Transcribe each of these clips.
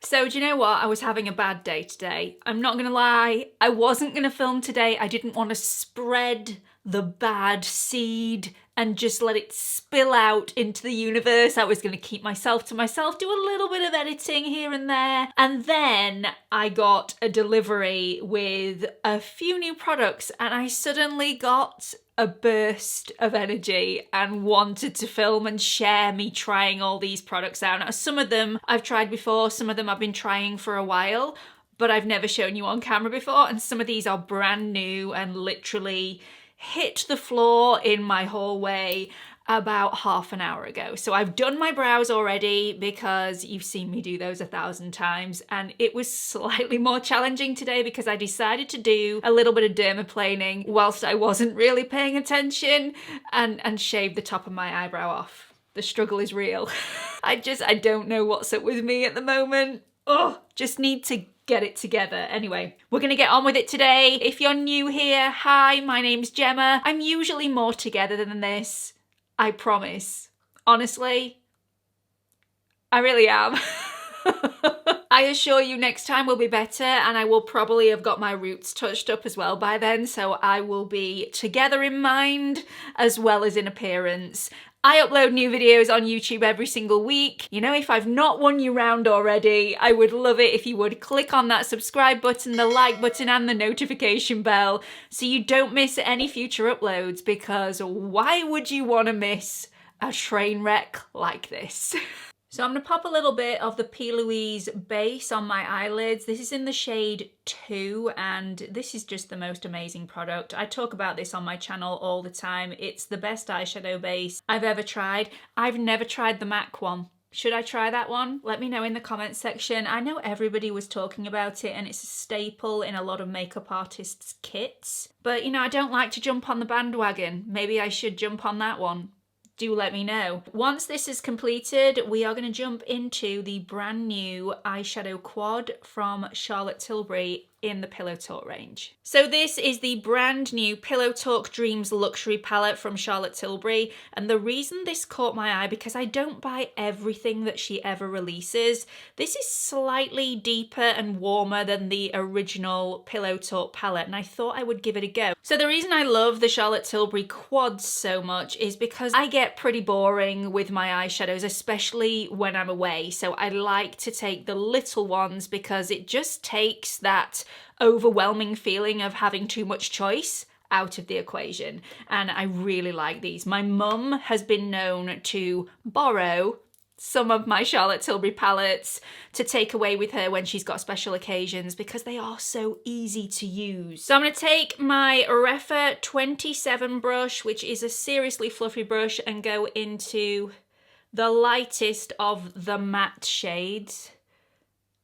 So do you know what? I was having a bad day today. I'm not gonna lie, I wasn't gonna film today. I didn't want to spread the bad seed and just let it spill out into the universe. I was gonna keep myself to myself, do a little bit of editing here and there. And then I got a delivery with a few new products and I suddenly got a burst of energy and wanted to film and share me trying all these products out. Now, some of them I've tried before, some of them I've been trying for a while, but I've never shown you on camera before, and some of these are brand new and literally hit the floor in my hallway about half an hour ago. So I've done my brows already because you've seen me do those 1,000 times, and it was slightly more challenging today because I decided to do a little bit of dermaplaning whilst I wasn't really paying attention and shave the top of my eyebrow off. The struggle is real. I don't know what's up with me at the moment. Oh, just need to get it together. Anyway, we're gonna get on with it today. If you're new here, hi, my name's Gemma. I'm usually more together than this. I promise. Honestly, I really am. I assure you next time will be better, and I will probably have got my roots touched up as well by then, so I will be together in mind as well as in appearance. I upload new videos on YouTube every single week. You know, if I've not won you round already, I would love it if you would click on that subscribe button, the like button, and the notification bell so you don't miss any future uploads, because why would you want to miss a train wreck like this? So I'm going to pop a little bit of the P. Louise base on my eyelids. This is in the shade 2, and this is just the most amazing product. I talk about this on my channel all the time. It's the best eyeshadow base I've ever tried. I've never tried the MAC one. Should I try that one? Let me know in the comments section. I know everybody was talking about it and it's a staple in a lot of makeup artists' kits. But you know, I don't like to jump on the bandwagon. Maybe I should jump on that one. Do let me know. Once this is completed, we are going to jump into the brand new eyeshadow quad from Charlotte Tilbury in the Pillow Talk range. So this is the brand new Pillow Talk Dreams Luxury palette from Charlotte Tilbury, and the reason this caught my eye, because I don't buy everything that she ever releases. This is slightly deeper and warmer than the original Pillow Talk palette, and I thought I would give it a go. So the reason I love the Charlotte Tilbury quads so much is because I get pretty boring with my eyeshadows, especially when I'm away. So I like to take the little ones because it just takes that overwhelming feeling of having too much choice out of the equation. And I really like these. My mum has been known to borrow some of my Charlotte Tilbury palettes to take away with her when she's got special occasions because they are so easy to use. So I'm going to take my Refa 27 brush, which is a seriously fluffy brush, and go into the lightest of the matte shades.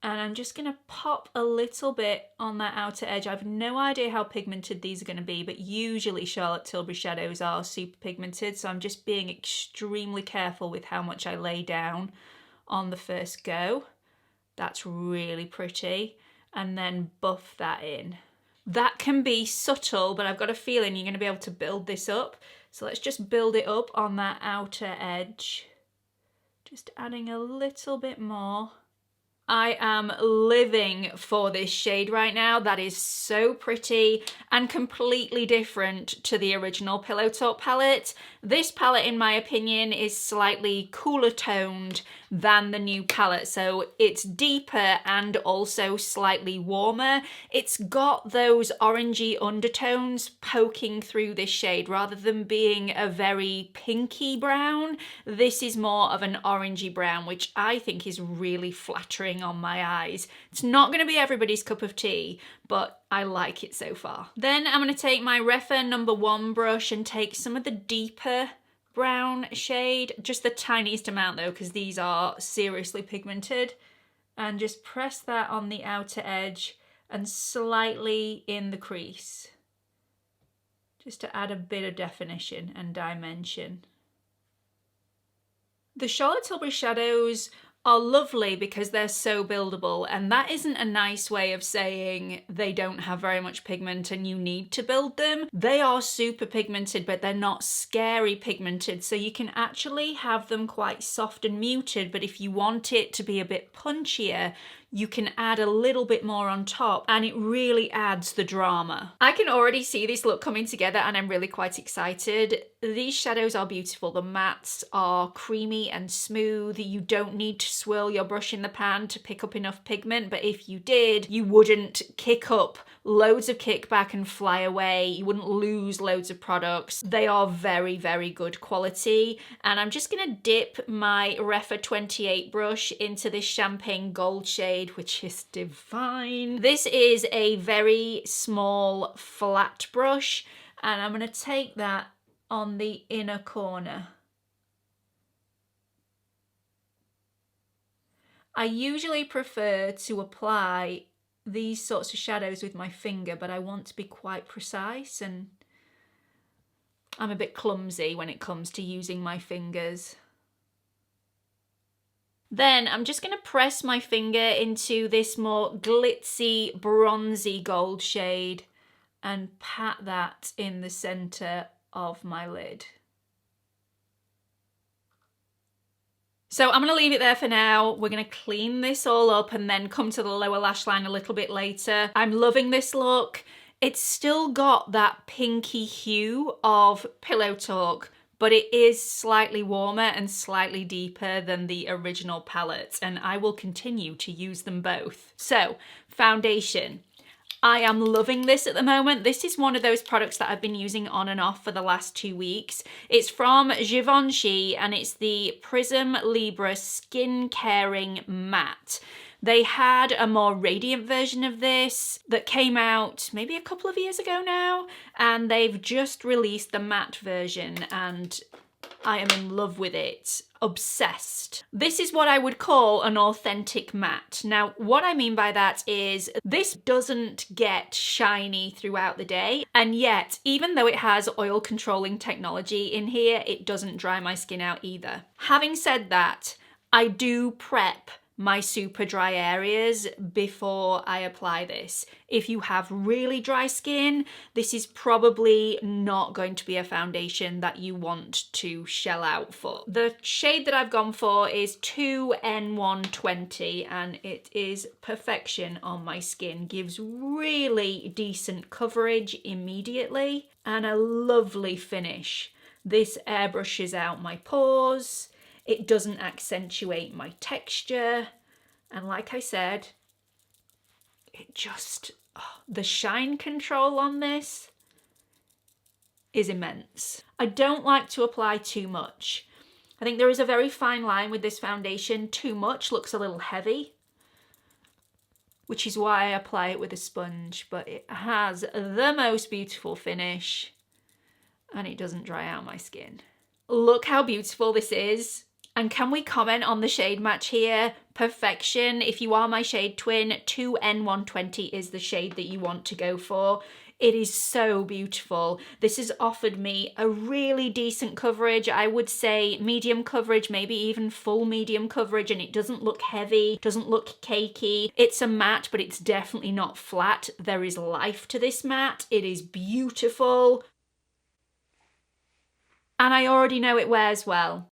And I'm just going to pop a little bit on that outer edge. I have no idea how pigmented these are going to be, but usually Charlotte Tilbury shadows are super pigmented, so I'm just being extremely careful with how much I lay down on the first go. That's really pretty. And then buff that in. That can be subtle, but I've got a feeling you're going to be able to build this up. So let's just build it up on that outer edge. Just adding a little bit more. I am living for this shade right now. That is so pretty and completely different to the original Pillow Talk palette. This palette, in my opinion, is slightly cooler toned than the new palette. So it's deeper and also slightly warmer. It's got those orangey undertones poking through this shade rather than being a very pinky brown. This is more of an orangey brown, which I think is really flattering on my eyes. It's not going to be everybody's cup of tea, but I like it so far. Then I'm going to take my Refa number 1 brush and take some of the deeper brown shade, just the tiniest amount though, because these are seriously pigmented, and just press that on the outer edge and slightly in the crease, just to add a bit of definition and dimension. The Charlotte Tilbury shadows are lovely because they're so buildable, and that isn't a nice way of saying they don't have very much pigment and you need to build them. They are super pigmented, but they're not scary pigmented, so you can actually have them quite soft and muted, but if you want it to be a bit punchier, you can add a little bit more on top and it really adds the drama. I can already see this look coming together and I'm really quite excited. These shadows are beautiful. The mattes are creamy and smooth. You don't need to swirl your brush in the pan to pick up enough pigment, but if you did, you wouldn't kick up loads of kickback and fly away. You wouldn't lose loads of products. They are very, very good quality. And I'm just gonna dip my Refa 28 brush into this champagne gold shade, which is divine. This is a very small flat brush, and I'm gonna take that on the inner corner. I usually prefer to apply these sorts of shadows with my finger, but I want to be quite precise and I'm a bit clumsy when it comes to using my fingers. Then I'm just going to press my finger into this more glitzy, bronzy gold shade and pat that in the center of my lid. So I'm going to leave it there for now. We're going to clean this all up and then come to the lower lash line a little bit later. I'm loving this look. It's still got that pinky hue of Pillow Talk, but it is slightly warmer and slightly deeper than the original palette, and I will continue to use them both. So, foundation. I am loving this at the moment. This is one of those products that I've been using on and off for the last 2 weeks. It's from Givenchy and it's the Prism Libra Skin Caring Matte. They had a more radiant version of this that came out maybe a couple of years ago now, and they've just released the matte version and I am in love with it. Obsessed. This is what I would call an authentic matte. Now, what I mean by that is this doesn't get shiny throughout the day, and yet, even though it has oil controlling technology in here, it doesn't dry my skin out either. Having said that, I do prep my super dry areas before I apply this. If you have really dry skin, this is probably not going to be a foundation that you want to shell out for. The shade that I've gone for is 2N120 and it is perfection on my skin. Gives really decent coverage immediately and a lovely finish. This airbrushes out my pores. It doesn't accentuate my texture. And like I said, it just, the shine control on this is immense. I don't like to apply too much. I think there is a very fine line with this foundation. Too much looks a little heavy, which is why I apply it with a sponge, but it has the most beautiful finish and it doesn't dry out my skin. Look how beautiful this is. And can we comment on the shade match here? Perfection. If you are my shade twin, 2N120 is the shade that you want to go for. It is so beautiful. This has offered me a really decent coverage. I would say medium coverage, maybe even full medium coverage, and it doesn't look heavy, doesn't look cakey. It's a matte, but it's definitely not flat. There is life to this matte. It is beautiful. And I already know it wears well.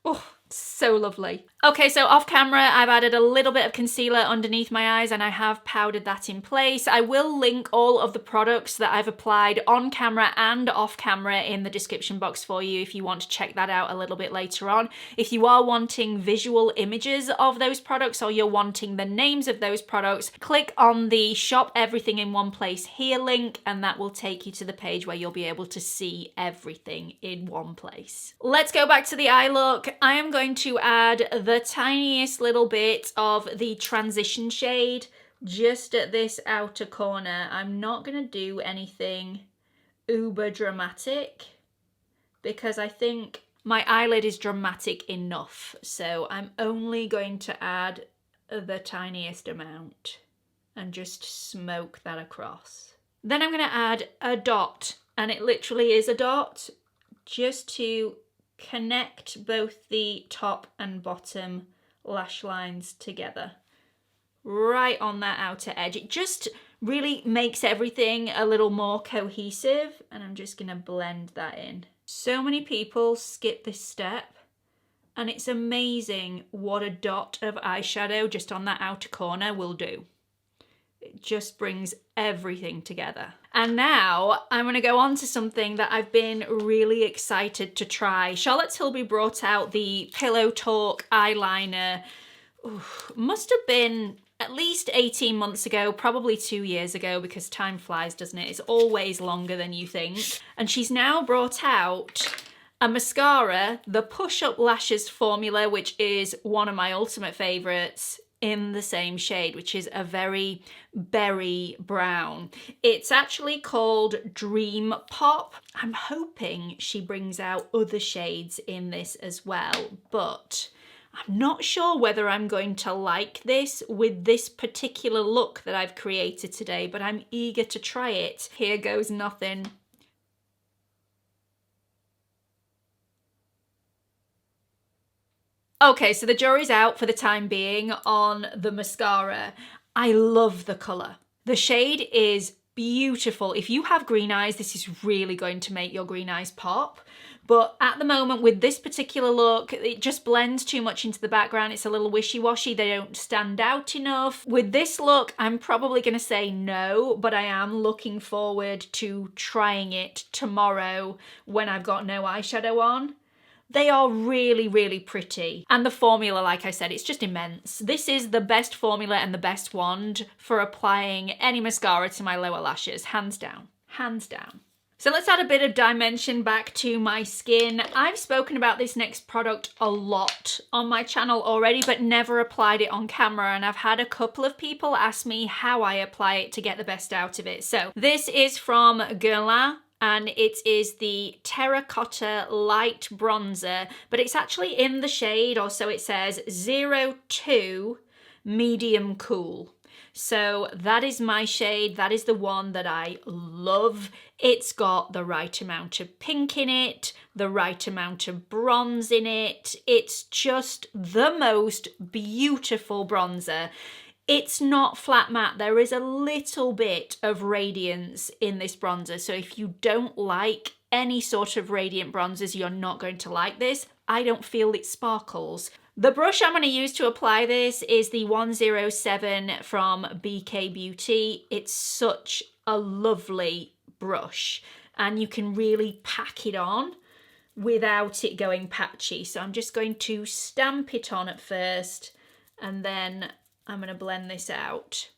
Oh, so lovely. Okay, so off camera, I've added a little bit of concealer underneath my eyes and I have powdered that in place. I will link all of the products that I've applied on camera and off camera in the description box for you if you want to check that out a little bit later on. If you are wanting visual images of those products or you're wanting the names of those products, click on the Shop Everything in One Place Here link and that will take you to the page where you'll be able to see everything in one place. Let's go back to the eye look. I am going to add the tiniest little bit of the transition shade just at this outer corner. I'm not going to do anything uber dramatic because I think my eyelid is dramatic enough. So I'm only going to add the tiniest amount and just smoke that across. Then I'm going to add a dot, and it literally is a dot, just to connect both the top and bottom lash lines together right on that outer edge. It just really makes everything a little more cohesive, and I'm just gonna blend that in. So many people skip this step And it's amazing what a dot of eyeshadow just on that outer corner will do. It just brings everything together. And now I'm gonna go on to something that I've been really excited to try. Charlotte Tilbury brought out the Pillow Talk eyeliner. Must have been at least 18 months ago, probably 2 years ago, because time flies, doesn't it? It's always longer than you think. And she's now brought out a mascara, the Push Up Lashes formula, which is one of my ultimate favorites, in the same shade, which is a very berry brown. It's actually called Dream Pop. I'm hoping she brings out other shades in this as well, but I'm not sure whether I'm going to like this with this particular look that I've created today, but I'm eager to try it. Here goes nothing. Okay, so the jury's out for the time being on the mascara. I love the colour. The shade is beautiful. If you have green eyes, this is really going to make your green eyes pop. But at the moment with this particular look, it just blends too much into the background. It's a little wishy-washy. They don't stand out enough. With this look, I'm probably going to say no, but I am looking forward to trying it tomorrow when I've got no eyeshadow on. They are really, really pretty. And the formula, like I said, it's just immense. This is the best formula and the best wand for applying any mascara to my lower lashes, hands down, hands down. So let's add a bit of dimension back to my skin. I've spoken about this next product a lot on my channel already, but never applied it on camera. And I've had a couple of people ask me how I apply it to get the best out of it. So this is from Guerlain, and it is the Terracotta Light Bronzer, but it's actually in the shade, or so it says, 02 Medium Cool. So that is my shade. That is the one that I love. It's got the right amount of pink in it, the right amount of bronze in it. It's just the most beautiful bronzer. It's not flat matte. There is a little bit of radiance in this bronzer. So if you don't like any sort of radiant bronzers, you're not going to like this. I don't feel it sparkles. The brush I'm going to use to apply this is the 107 from BK Beauty. It's such a lovely brush and you can really pack it on without it going patchy. So I'm just going to stamp it on at first and then I'm going to blend this out.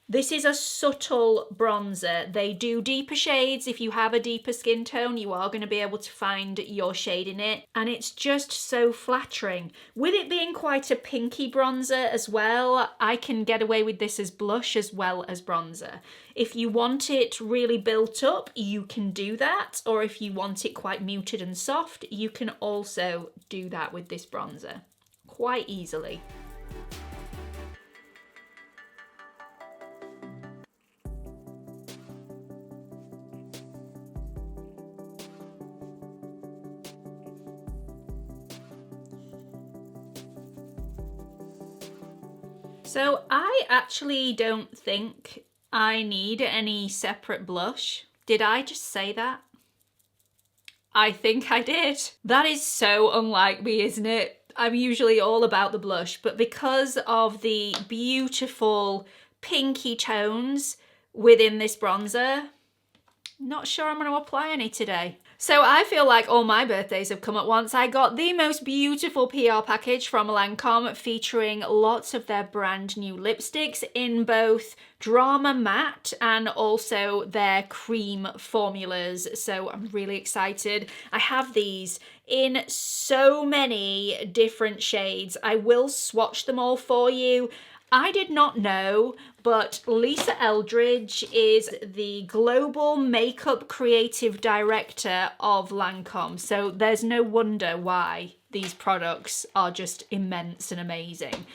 This is a subtle bronzer. They do deeper shades. If you have a deeper skin tone, you are going to be able to find your shade in it. And it's just so flattering. With it being quite a pinky bronzer as well, I can get away with this as blush as well as bronzer. If you want it really built up, you can do that. Or if you want it quite muted and soft, you can also do that with this bronzer quite easily. So I actually don't think I need any separate blush. Did I just say that? I think I did. That is so unlike me, isn't it? I'm usually all about the blush, but because of the beautiful pinky tones within this bronzer, not sure I'm going to apply any today. So I feel like all my birthdays have come at once. I got the most beautiful PR package from Lancôme featuring lots of their brand new lipsticks in both Drama Matte and also their cream formulas. So I'm really excited. I have these in so many different shades. I will swatch them all for you. I did not know, but Lisa Eldridge is the Global Makeup Creative Director of Lancôme, so there's no wonder why these products are just immense and amazing.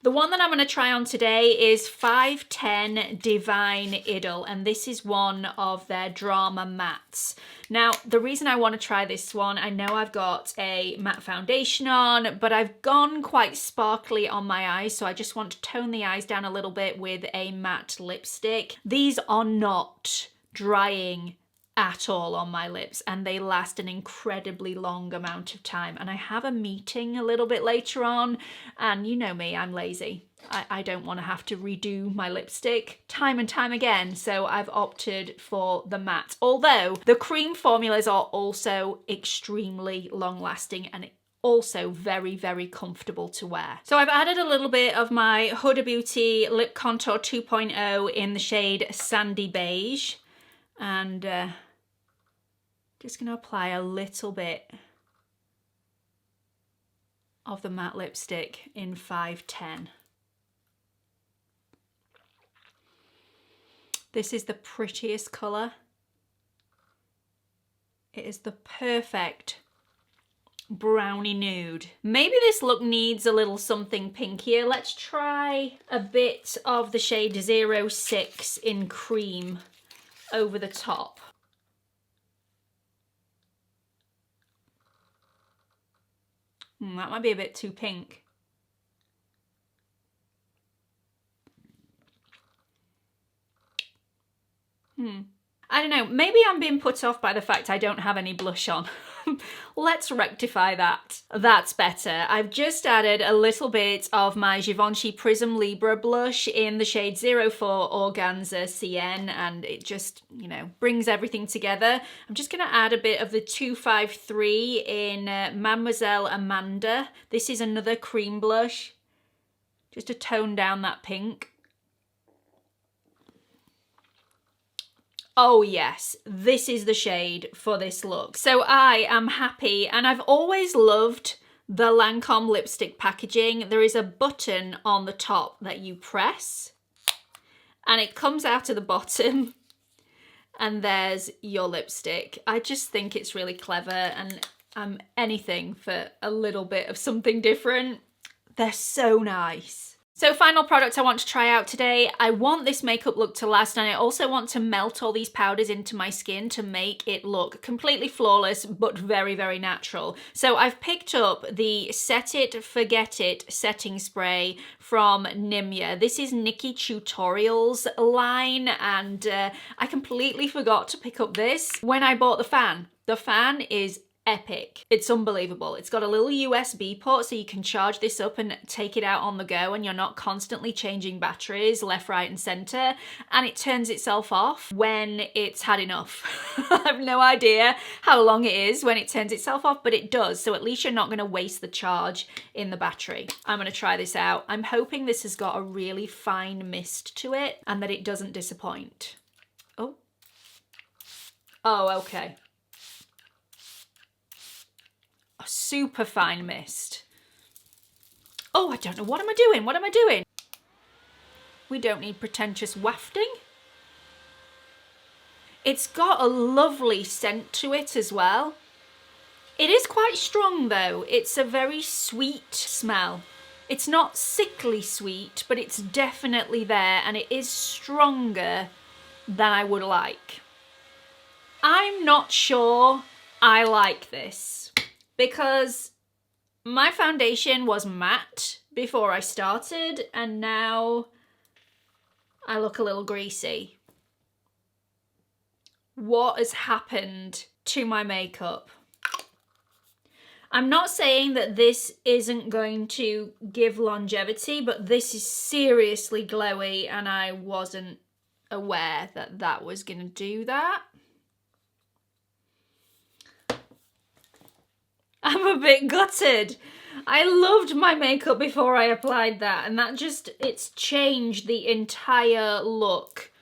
The one that I'm going to try on today is 510 Divine Idol, and this is one of their Drama Mattes. Now, the reason I want to try this one, I know I've got a matte foundation on, but I've gone quite sparkly on my eyes, so I just want to tone the eyes down a little bit with a matte lipstick. These are not drying at all on my lips, and they last an incredibly long amount of time. And I have a meeting a little bit later on, and you know me, I'm lazy. I don't want to have to redo my lipstick time and time again, so I've opted for the matte. Although the cream formulas are also extremely long lasting and also very, very comfortable to wear. So I've added a little bit of my Huda Beauty Lip Contour 2.0 in the shade Sandy Beige, and just going to apply a little bit of the matte lipstick in 510. This is the prettiest colour. It is the perfect brownie nude. Maybe this look needs a little something pinkier. Let's try a bit of the shade 06 in cream over the top. That might be a bit too pink. I don't know, maybe I'm being put off by the fact I don't have any blush on. Let's rectify that. That's better. I've just added a little bit of my Givenchy Prism Libra blush in the shade 04 Organza CN, and it just, you know, brings everything together. I'm just going to add a bit of the 253 in Mademoiselle Amanda. This is another cream blush, just to tone down that pink. Oh yes, this is the shade for this look. So I am happy, and I've always loved the Lancôme lipstick packaging. There is a button on the top that you press and it comes out of the bottom and there's your lipstick. I just think it's really clever, and I'm anything for a little bit of something different. They're so nice. So final product I want to try out today. I want this makeup look to last, and I also want to melt all these powders into my skin to make it look completely flawless but very, very natural. So I've picked up the Set It, Forget It setting spray from Nimya. This is Nikki Tutorials line, and I completely forgot to pick up this when I bought the fan. The fan is epic. It's unbelievable. It's got a little USB port so you can charge this up and take it out on the go, and you're not constantly changing batteries left, right and center, and it turns itself off when it's had enough. I have no idea how long it is when it turns itself off, but it does, so at least you're not going to waste the charge in the battery. I'm going to try this out. I'm hoping this has got a really fine mist to it and that it doesn't disappoint. Oh, okay. Super fine mist. Oh, I don't know. What am I doing? What am I doing? We don't need pretentious wafting. It's got a lovely scent to it as well. It is quite strong though. It's a very sweet smell. It's not sickly sweet, but it's definitely there, and it is stronger than I would like. I'm not sure I like this, because my foundation was matte before I started, and now I look a little greasy. What has happened to my makeup? I'm not saying that this isn't going to give longevity, but this is seriously glowy, and I wasn't aware that that was going to do that. I'm a bit gutted. I loved my makeup before I applied that, and that just, it's changed the entire look.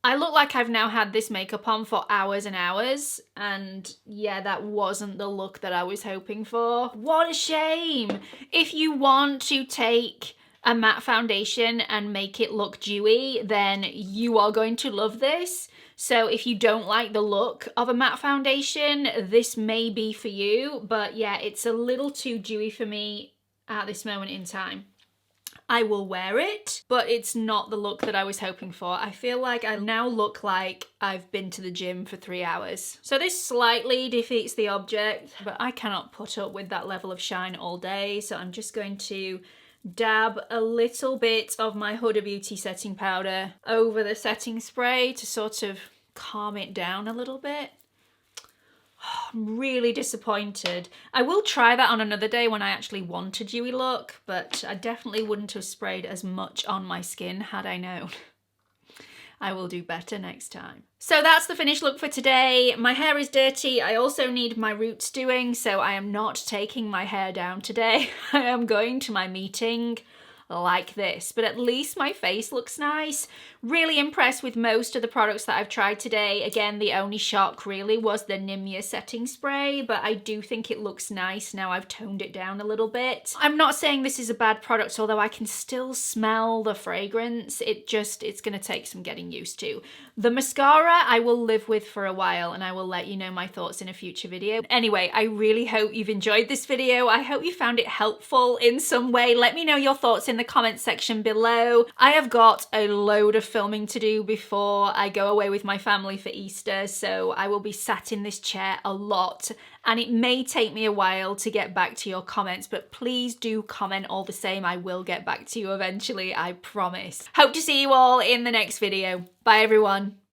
I look like I've now had this makeup on for hours and hours, and yeah, that wasn't the look that I was hoping for. What a shame! If you want to take a matte foundation and make it look dewy, then you are going to love this. So if you don't like the look of a matte foundation, this may be for you. But yeah, it's a little too dewy for me at this moment in time. I will wear it, but it's not the look that I was hoping for. I feel like I now look like I've been to the gym for 3 hours. So this slightly defeats the object, but I cannot put up with that level of shine all day. So I'm just going to dab a little bit of my Huda Beauty setting powder over the setting spray to sort of calm it down a little bit. I'm really disappointed. I will try that on another day when I actually want a dewy look, but I definitely wouldn't have sprayed as much on my skin had I known. I will do better next time. So that's the finished look for today. My hair is dirty. I also need my roots doing, so I am not taking my hair down today. I am going to my meeting like this, but at least my face looks nice. Really impressed with most of the products that I've tried today. Again, the only shock really was the Nimya setting spray, but I do think it looks nice now I've toned it down a little bit. I'm not saying this is a bad product, although I can still smell the fragrance. It's gonna take some getting used to. The mascara I will live with for a while, and I will let you know my thoughts in a future video. Anyway, I really hope you've enjoyed this video. I hope you found it helpful in some way. Let me know your thoughts in the comments section below. I have got a load of filming to do before I go away with my family for Easter, so I will be sat in this chair a lot, and it may take me a while to get back to your comments, but please do comment all the same. I will get back to you eventually, I promise. Hope to see you all in the next video. Bye everyone.